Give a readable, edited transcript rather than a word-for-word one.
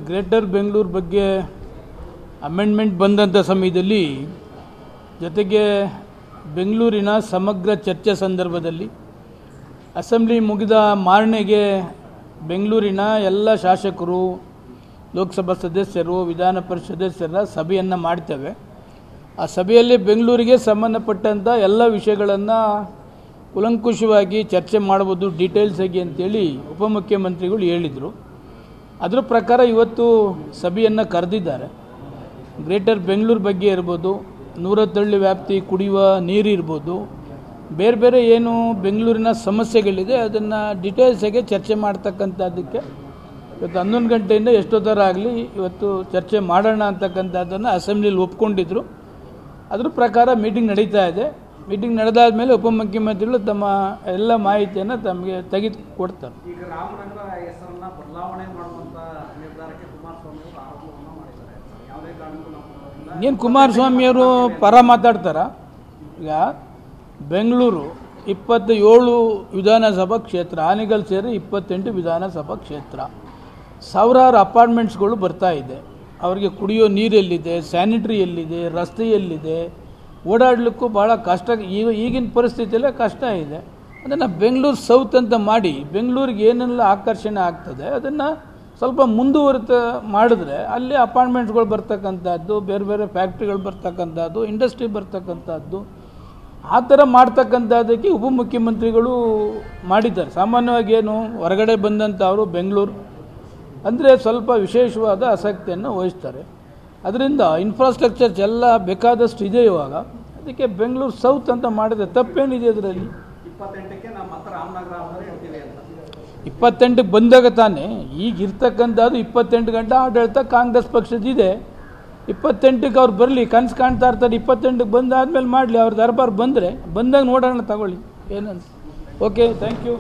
Greater Bengaluru ಬಗ್ಗೆ amendment ಬಂದಂಥ ಸಮಯದಲ್ಲಿ ಜೊತೆಗೆ ಬೆಂಗಳೂರಿನ ಸಮಗ್ರ ಚರ್ಚೆ ಸಂದರ್ಭದಲ್ಲಿ ಅಸೆಂಬ್ಲಿ ಮುಗಿದ ಮಾರನೆಗೆ ಬೆಂಗಳೂರಿನ ಎಲ್ಲ ಶಾಸಕರು, ಲೋಕಸಭಾ ಸದಸ್ಯರು, ವಿಧಾನ ಪರಿಷತ್ ಸದಸ್ಯರ ಸಭೆಯನ್ನು ಮಾಡ್ತೇವೆ. ಆ ಸಭೆಯಲ್ಲಿ ಬೆಂಗಳೂರಿಗೆ ಸಂಬಂಧಪಟ್ಟಂಥ ಎಲ್ಲ ವಿಷಯಗಳನ್ನು ಕೂಲಂಕುಷವಾಗಿ ಚರ್ಚೆ ಮಾಡ್ಬೋದು ಡೀಟೇಲ್ಸ್ ಆಗಿ ಅಂತೇಳಿ ಉಪಮುಖ್ಯಮಂತ್ರಿಗಳು ಹೇಳಿದರು. ಅದರ ಪ್ರಕಾರ ಇವತ್ತು ಸಭೆಯನ್ನು ಕರೆದಿದ್ದಾರೆ. ಗ್ರೇಟರ್ ಬೆಂಗಳೂರು ಬಗ್ಗೆ ಇರ್ಬೋದು, 110 ವ್ಯಾಪ್ತಿ ಕುಡಿಯುವ ನೀರು ಇರ್ಬೋದು, ಬೇರೆ ಬೇರೆ ಏನು ಬೆಂಗಳೂರಿನ ಸಮಸ್ಯೆಗಳಿದೆ ಅದನ್ನು ಡೀಟೇಲ್ಸಾಗಿ ಚರ್ಚೆ ಮಾಡ್ತಕ್ಕಂಥದ್ದಕ್ಕೆ ಇವತ್ತು 11 ಗಂಟೆಯಿಂದ ಎಷ್ಟೊತ್ತರ ಆಗಲಿ ಇವತ್ತು ಚರ್ಚೆ ಮಾಡೋಣ ಅಂತಕ್ಕಂಥದ್ದನ್ನು ಅಸೆಂಬ್ಲಿಯಲ್ಲಿ ಒಪ್ಕೊಂಡಿದ್ರು. ಅದ್ರ ಪ್ರಕಾರ ಮೀಟಿಂಗ್ ನಡೀತಾ ಇದೆ. ಮೀಟಿಂಗ್ ನಡೆದಾದ ಮೇಲೆ ಉಪಮುಖ್ಯಮಂತ್ರಿಗಳು ತಮ್ಮ ಎಲ್ಲ ಮಾಹಿತಿಯನ್ನು ತಮಗೆ ತೆಗೆದು ಕೊಡ್ತಾರೆ. ಈಗ ರಾಮನಗರ ಹೆಸರನ್ನ ಬದಲಾವಣೆ ಮಾಡುವಂತ ನಿರ್ಧಾರಕ್ಕೆ ಕುಮಾರಸ್ವಾಮಿ ಅವರು ಆರೋಪವನ್ನು ಮಾಡಿದ್ದಾರೆ. ಯಾವುದೇ ಕಾರಣಕ್ಕೂ ಏನು ಕುಮಾರಸ್ವಾಮಿಯವರು ಪರ ಮಾತಾಡ್ತಾರ? ಈಗ ಬೆಂಗಳೂರು 27 ವಿಧಾನಸಭಾ ಕ್ಷೇತ್ರ, ಆನೆಗಲ್ ಸೇರಿ 28 ವಿಧಾನಸಭಾ ಕ್ಷೇತ್ರ, ಸಾವಿರಾರು ಅಪಾರ್ಟ್ಮೆಂಟ್ಸ್ಗಳು ಬರ್ತಾ ಇದೆ. ಅವರಿಗೆ ಕುಡಿಯೋ ನೀರು ಎಲ್ಲಿದೆ, ಸ್ಯಾನಿಟರಿ ಎಲ್ಲಿದೆ, ರಸ್ತೆ ಎಲ್ಲಿದೆ, ಓಡಾಡಲಿಕ್ಕೂ ಭಾಳ ಕಷ್ಟ. ಈಗಿನ ಪರಿಸ್ಥಿತಿಯಲ್ಲೇ ಕಷ್ಟ ಇದೆ. ಅದನ್ನು ಬೆಂಗಳೂರು ಸೌತ್ ಅಂತ ಮಾಡಿ ಬೆಂಗಳೂರಿಗೆ ಏನೆಲ್ಲ ಆಕರ್ಷಣೆ ಆಗ್ತದೆ ಅದನ್ನು ಸ್ವಲ್ಪ ಮುಂದುವರಿತ ಮಾಡಿದ್ರೆ ಅಲ್ಲಿ ಅಪಾರ್ಟ್ಮೆಂಟ್ಸ್ಗಳು ಬರ್ತಕ್ಕಂಥದ್ದು, ಬೇರೆ ಬೇರೆ ಫ್ಯಾಕ್ಟ್ರಿಗಳು ಬರ್ತಕ್ಕಂಥದ್ದು, ಇಂಡಸ್ಟ್ರಿ ಬರ್ತಕ್ಕಂಥದ್ದು, ಆ ಥರ ಮಾಡ್ತಕ್ಕಂಥದ್ದಕ್ಕೆ ಉಪಮುಖ್ಯಮಂತ್ರಿಗಳು ಮಾಡಿದ್ದಾರೆ. ಸಾಮಾನ್ಯವಾಗಿ ಏನು ಹೊರಗಡೆ ಬಂದಂಥವರು ಬೆಂಗಳೂರು ಅಂದರೆ ಸ್ವಲ್ಪ ವಿಶೇಷವಾದ ಆಸಕ್ತಿಯನ್ನು ವಹಿಸ್ತಾರೆ. ಅದರಿಂದ ಇನ್ಫ್ರಾಸ್ಟ್ರಕ್ಚರ್ಸ್ ಎಲ್ಲ ಬೇಕಾದಷ್ಟು ಇದೆ ಇವಾಗ. ಅದಕ್ಕೆ ಬೆಂಗಳೂರು ಸೌತ್ ಅಂತ ಮಾಡಿದ್ರೆ ತಪ್ಪೇನಿದೆ ಅದರಲ್ಲಿ? 28ಕ್ಕೆ ನಾವು ಮತ್ತೆ ರಾಮನಗರ ಅಂತ ಹೇಳ್ತೀವಿ ಅಂತ 28ಕ್ಕೆ ಬಂದಾಗ ತಾನೇ ಈಗ ಇರ್ತಕ್ಕಂಥದ್ದು 28 ಗಂಟೆ ಆಡಳಿತ ಕಾಂಗ್ರೆಸ್ ಪಕ್ಷದಿದೆ. 28ಕ್ಕೆ ಅವ್ರು ಬರಲಿ, ಕನಸು ಕಾಣ್ತಾ ಇರ್ತಾರೆ. 28ಕ್ಕೆ ಬಂದಾದ್ಮೇಲೆ ಮಾಡಲಿ, ಅವ್ರ ದರ್ಬಾರ್ ಬಂದಾಗ ನೋಡೋಣ, ತಗೊಳ್ಳಿ ಏನಂತ. Okay, thank you.